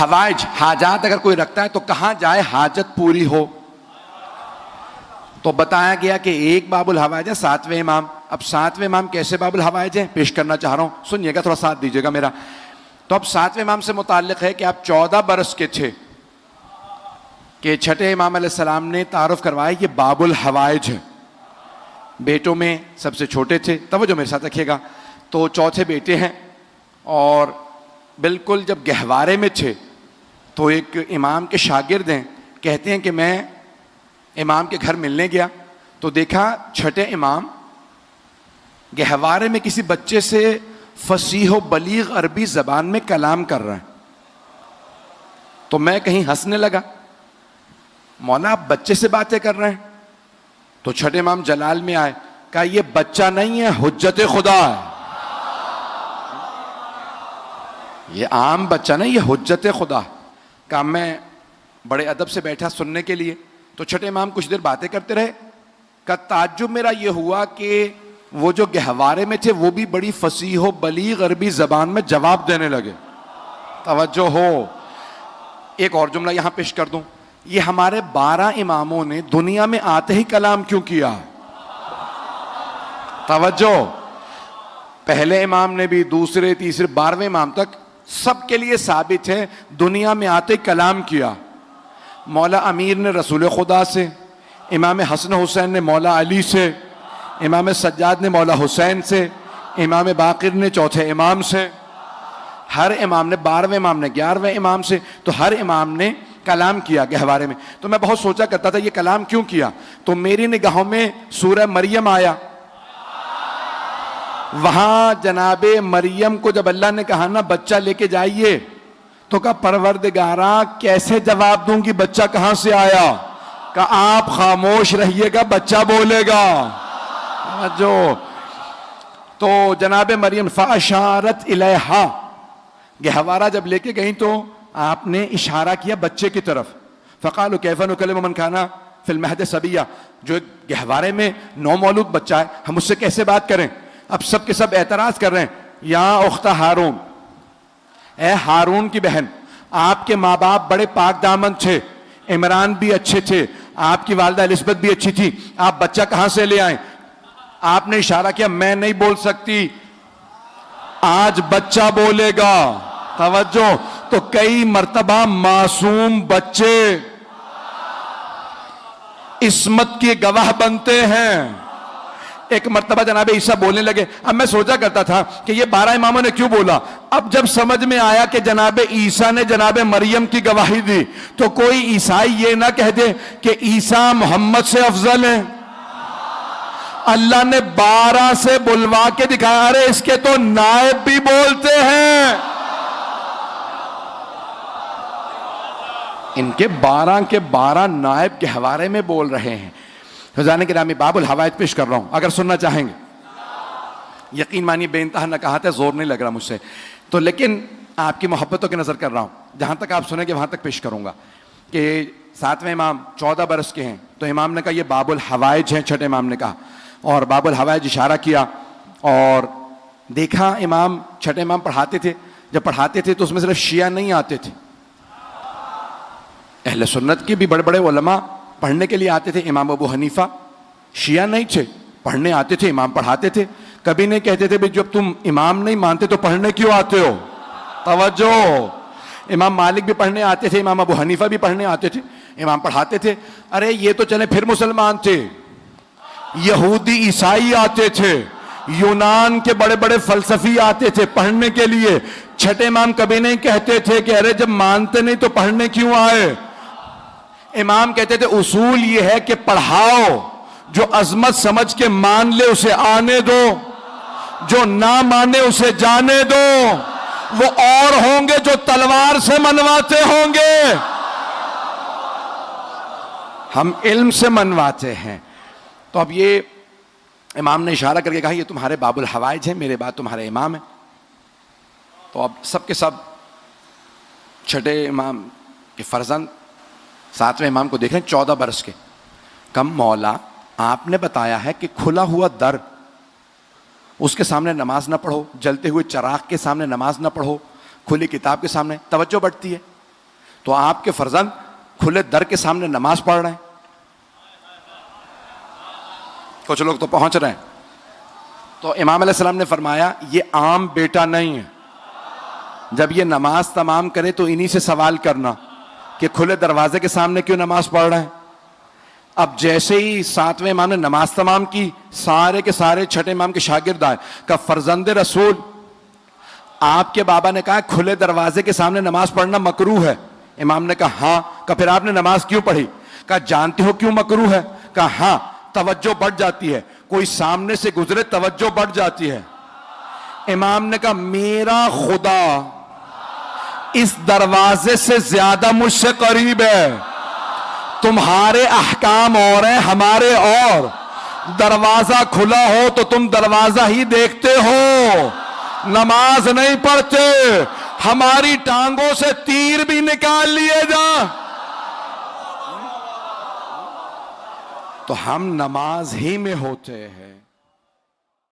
حوائج حاجات اگر کوئی رکھتا ہے تو کہاں جائے حاجت پوری ہو؟ تو بتایا گیا کہ ایک باب الحوائج ہے 7ویں امام. اب 7ویں امام کیسے باب الحوائج ہیں پیش کرنا چاہ رہا ہوں, سنیے گا, تھوڑا ساتھ دیجیے گا میرا. تو اب 7ویں امام سے متعلق ہے کہ آپ 14 برس کے تھے کہ چھٹے امام علیہ السلام نے تعارف کروایا یہ باب الحوائج ہے. بیٹوں میں سب سے چھوٹے تھے, توجہ میرے ساتھ رکھیے گا. تو چوتھے بیٹے ہیں, اور بالکل جب گہوارے میں تھے تو ایک امام کے شاگرد ہیں, کہتے ہیں کہ میں امام کے گھر ملنے گیا تو دیکھا چھٹے امام گہوارے میں کسی بچے سے فصیح و بلیغ عربی زبان میں کلام کر رہے ہیں. تو میں کہیں ہنسنے لگا, مولا آپ بچے سے باتیں کر رہے ہیں؟ تو چھٹے امام جلال میں آئے, کہا یہ بچہ نہیں ہے, حجت خدا ہے. یہ عام بچہ نہیں, یہ حجت خدا. کہا میں بڑے ادب سے بیٹھا سننے کے لیے. تو چھٹے امام کچھ دیر باتیں کرتے رہے. کا تعجب میرا یہ ہوا کہ وہ جو گہوارے میں تھے وہ بھی بڑی فصیح و بلیغ عربی زبان میں جواب دینے لگے. توجہ ہو, ایک اور جملہ یہاں پیش کر دوں, یہ ہمارے 12 اماموں نے دنیا میں آتے ہی کلام کیوں کیا؟ توجہ, پہلے امام نے بھی, دوسرے تیسرے 12ویں امام تک سب کے لیے ثابت ہے دنیا میں آتے کلام کیا. مولا امیر نے رسول خدا سے, امام حسن حسین نے مولا علی سے, امام سجاد نے مولا حسین سے, امام باقر نے چوتھے امام سے, ہر امام نے 12ویں امام نے 11ویں امام سے, تو ہر امام نے کلام کیا گہوارے میں. تو میں بہت سوچا کرتا تھا یہ کلام کیوں کیا, تو میری نگاہوں میں سورہ مریم آیا. وہاں جناب مریم کو جب اللہ نے کہا نا بچہ لے کے جائیے, تو کہا پروردگارا کیسے جواب دوں گی, بچہ کہاں سے آیا؟ کہا آپ خاموش رہیے گا, بچہ بولے گا. جو تو جناب مریم فاشارت الیہا, گہوارہ جب لے کے گئیں تو آپ نے اشارہ کیا بچے کی طرف. فقالوا کیف نکلم من کان فی المہد صبیا, جو ایک گہوارے میں نومولود بچہ ہے, ہم اس سے کیسے بات کریں؟ اب سب کے سب اعتراض کر رہے ہیں, یا اخت ہارون, اے ہارون کی بہن, آپ کے ماں باپ بڑے پاک دامن تھے, عمران بھی اچھے تھے, آپ کی والدہ الزبتھ بھی اچھی تھی, آپ بچہ کہاں سے لے آئیں؟ آپ نے اشارہ کیا, میں نہیں بول سکتی, آج بچہ بولے گا. توجہ, تو کئی مرتبہ معصوم بچے عصمت کے گواہ بنتے ہیں. ایک مرتبہ جناب عیسیٰ بولنے لگے. اب میں سوچا کرتا تھا کہ یہ 12 اماموں نے کیوں بولا. اب جب سمجھ میں آیا کہ جناب عیسیٰ نے جناب مریم کی گواہی دی, تو کوئی عیسائی یہ نہ کہہ دے کہ عیسیٰ محمد سے افضل ہیں. اللہ نے 12 سے بلوا کے دکھایا, ارے اس کے تو نائب بھی بولتے ہیں. ان کے 12 کے 12 نائب کے حوالے میں بول رہے ہیں. خزانے کے نامی باب الحوائج پیش کر رہا ہوں, اگر سننا چاہیں گے. یقین مانی بے انتہا نہ کہا تھا, زور نہیں لگ رہا مجھ سے تو, لیکن آپ کی محبتوں کی نظر کر رہا ہوں. جہاں تک آپ سنیں گے وہاں تک پیش کروں گا کہ 7ویں امام 14 برس کے ہیں, تو امام نے کہا یہ باب الحوائج ہیں. چھٹے امام نے کہا, اور باب الحوائج اشارہ کیا, اور دیکھا امام چھٹے امام پڑھاتے تھے. جب پڑھاتے تھے تو اس میں صرف شیعہ نہیں آتے تھے, اہل سنت کے بھی بڑے بڑے علماء پڑھنے کے لیے آتے تھے. امام ابو حنیفہ شیعہ نہیں تھے, پڑھنے آتے تھے, امام پڑھاتے تھے. کبھی نہیں کہتے تھے جب تم امام نہیں مانتے تو پڑھنے کیوں آتے ہو. توجہ, امام مالک بھی پڑھنے آتے تھے, امام ابو حنیفہ بھی پڑھنے آتے تھے, امام پڑھاتے تھے. ارے یہ تو چلے پھر مسلمان تھے, یہودی عیسائی آتے تھے, یونان کے بڑے بڑے فلسفی آتے تھے پڑھنے کے لیے. چھٹے امام کبھی نہیں کہتے تھے کہ ارے جب مانتے نہیں تو پڑھنے کیوں آئے. امام کہتے تھے اصول یہ ہے کہ پڑھاؤ, جو عظمت سمجھ کے مان لے اسے آنے دو, جو نہ مانے اسے جانے دو. وہ اور ہوں گے جو تلوار سے منواتے ہوں گے, ہم علم سے منواتے ہیں. تو اب یہ امام نے اشارہ کر کے کہا یہ تمہارے باب الحوائج ہیں, میرے بعد تمہارے امام ہیں. تو اب سب کے سب چھٹے امام کے فرزند 7ویں امام کو دیکھ رہے ہیں 14 برس کے. کم مولا آپ نے بتایا ہے کہ کھلا ہوا در, اس کے سامنے نماز نہ پڑھو, جلتے ہوئے چراغ کے سامنے نماز نہ پڑھو, کھلی کتاب کے سامنے. توجہ بڑھتی ہے. تو آپ کے فرزند کھلے در کے سامنے نماز پڑھ رہے ہیں. کچھ لوگ تو پہنچ رہے ہیں. تو امام علیہ السلام نے فرمایا یہ عام بیٹا نہیں ہے, جب یہ نماز تمام کرے تو انہی سے سوال کرنا کہ کھلے دروازے کے سامنے کیوں نماز پڑھ رہے ہیں. اب جیسے ہی 7ویں امام نے نماز تمام کی, سارے کے سارے چھٹے امام کے شاگرد آئے, کہ فرزند رسول آپ کے بابا نے کہا کھلے دروازے کے سامنے نماز پڑھنا مکروہ ہے. امام نے کہا ہاں. کہ پھر آپ نے نماز کیوں پڑھی؟ کہا جانتے ہو کیوں مکروہ ہے؟ کہا ہاں, توجہ بڑھ جاتی ہے, کوئی سامنے سے گزرے توجہ بڑھ جاتی ہے. امام نے کہا میرا خدا اس دروازے سے زیادہ مجھ سے قریب ہے, تمہارے احکام اور ہیں ہمارے اور. دروازہ کھلا ہو تو تم دروازہ ہی دیکھتے ہو, نماز نہیں پڑھتے. ہماری ٹانگوں سے تیر بھی نکال لیے جا تو ہم نماز ہی میں ہوتے ہیں.